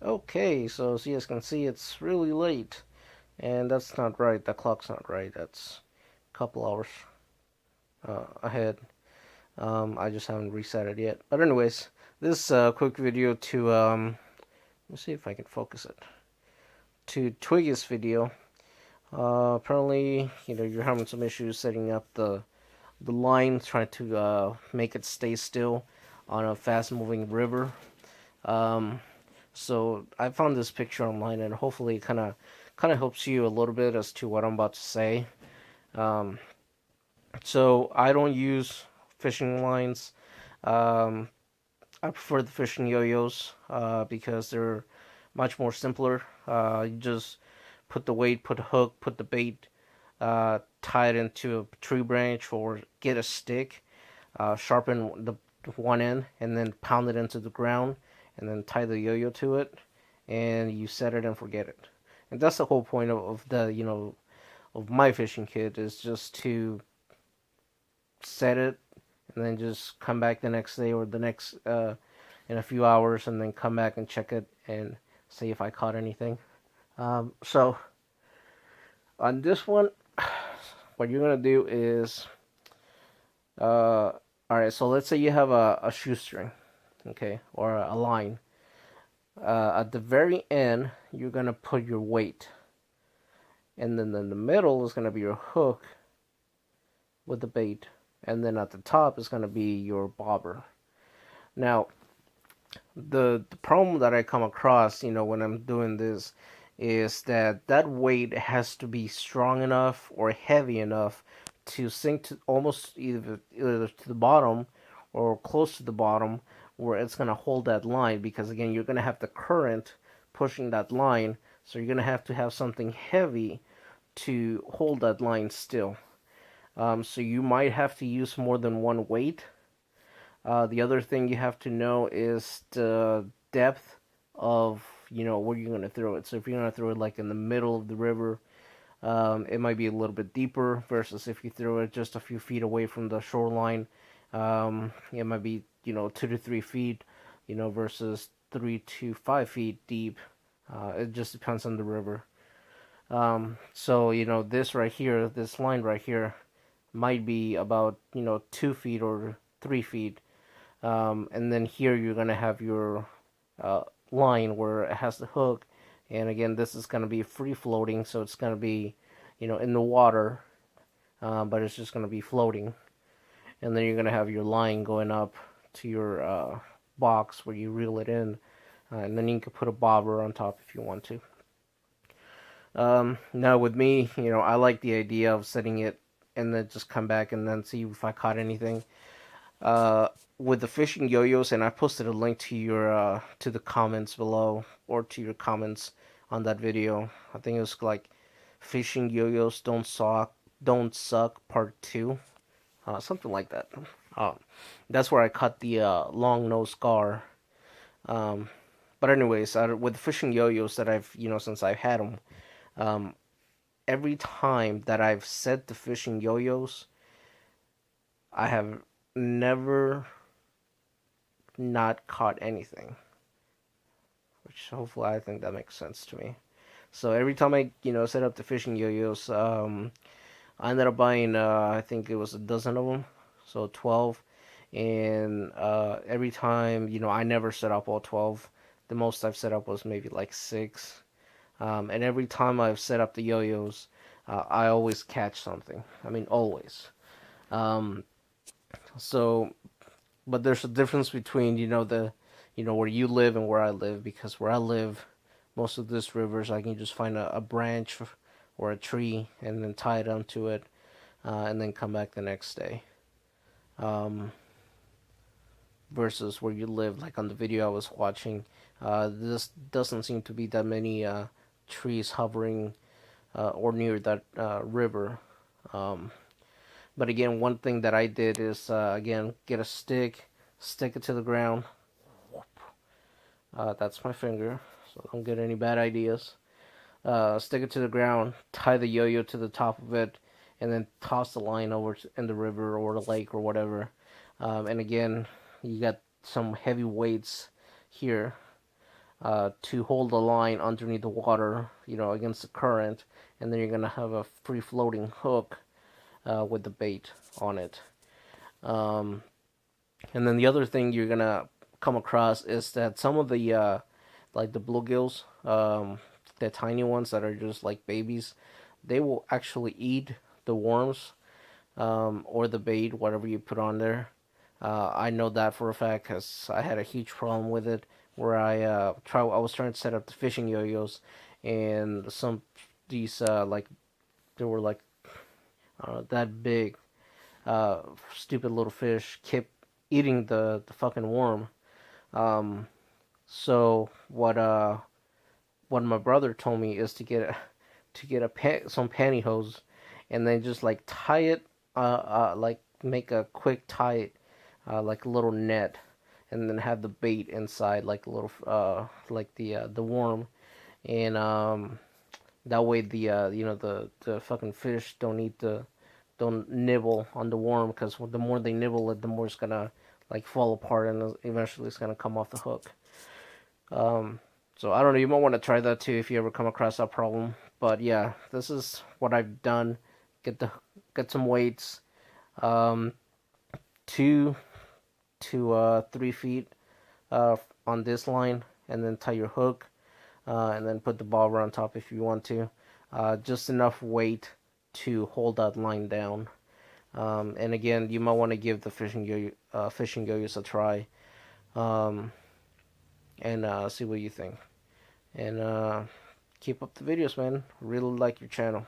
Okay, so as you guys can see, it's really late, and that's not right. The clock's not right. That's a couple hours ahead. I just haven't reset it yet. But anyways, this quick video to let's see if I can focus it to Twiggy's video. Apparently, you're having some issues setting up the line, trying to make it stay still on a fast-moving river. So I found this picture online, and hopefully, it kind of helps you a little bit as to what I'm about to say. Um, so I don't use fishing lines. Um, I prefer the fishing yo-yos because they're much more simpler. You just put the weight, put a hook, put the bait, tie it into a tree branch or get a stick, sharpen the one end, and then pound it into the ground, and then tie the yo-yo to it, and you set it and forget it. And that's the whole point of the of my fishing kit, is just to set it and then just come back the next day or the next in a few hours, and then come back and check it and see if I caught anything. So on this one, what you're gonna do is, all right. So let's say you have a shoestring, okay, or a line. At the very end, you're gonna put your weight, and then in the middle is gonna be your hook with the bait, and then at the top is gonna be your bobber. Now, the problem that I come across, when I'm doing this, is that weight has to be strong enough or heavy enough to sink to almost either to the bottom or close to the bottom, where it's going to hold that line, because again, you're going to have the current pushing that line, so you're going to have something heavy to hold that line still. So you might have to use more than one weight. The other thing you have to know is the depth of where you're going to throw it. So if you're going to throw it like in the middle of the river, it might be a little bit deeper, versus if you throw it just a few feet away from the shoreline, it might be 2 to 3 feet, versus 3 to 5 feet deep. It just depends on the river. So this right here, this line right here, might be about 2 feet or 3 feet. And then here you're gonna have your line where it has the hook, and again, this is gonna be free floating, so it's gonna be in the water, but it's just gonna be floating. And then you're gonna have your line going up to your box where you reel it in, and then you can put a bobber on top if you want to. Now with me, I like the idea of setting it and then just come back and then see if I caught anything. With the fishing yo-yos, and I posted a link to your to the comments below, or to your comments on that video. I think it was like fishing yo-yos don't suck part 2, something like that. That's where I caught the long nose gar. But anyways, with the fishing yo-yos that I've since I've had them, every time that I've set the fishing yo-yos, I have never not caught anything, which hopefully, I think that makes sense to me. So every time I set up the fishing yo-yos, I ended up buying I think it was a dozen of them, so 12. And every time, I never set up all 12. The most I've set up was maybe like 6. And every time I've set up the yo-yos, I always catch something. I mean, always. So, but there's a difference between where you live and where I live, because where I live, most of these rivers, I can just find a branch or a tree and then tie it onto it, and then come back the next day. Versus where you live, like on the video I was watching, this doesn't seem to be that many trees hovering or near that river. But again, one thing that I did is, again, get a stick it to the ground. That's my finger, so don't get any bad ideas. Stick it to the ground, tie the yo-yo to the top of it, and then toss the line over in the river or the lake or whatever. And again, you got some heavy weights here. to hold the line underneath the water, against the current, and then you're gonna have a free floating hook with the bait on it. Um, and then the other thing you're gonna come across is that some of the like the bluegills, the tiny ones that are just like babies, they will actually eat the worms, or the bait, whatever you put on there. I know that for a fact because I had a huge problem with it where I was trying to set up the fishing yo-yos, and these like they were like that big, uh, stupid little fish kept eating the fucking worm. Um, so what my brother told me is some pantyhose, and then just like tie it, like make a quick tie, like a little net, and then have the bait inside, like a little, like the worm, and that way the fucking fish don't nibble on the worm, because the more they nibble it, the more it's gonna like fall apart, and eventually it's gonna come off the hook. Um, so I don't know. You might want to try that too if you ever come across that problem. But yeah, this is what I've done. Get the get some weights, um, 2 to 3 feet on this line, and then tie your hook, and then put the bobber on top if you want to. Just enough weight to hold that line down. And again, you might want to give the fishing yo-yos a try, um, and see what you think. And keep up the videos, man. Really like your channel.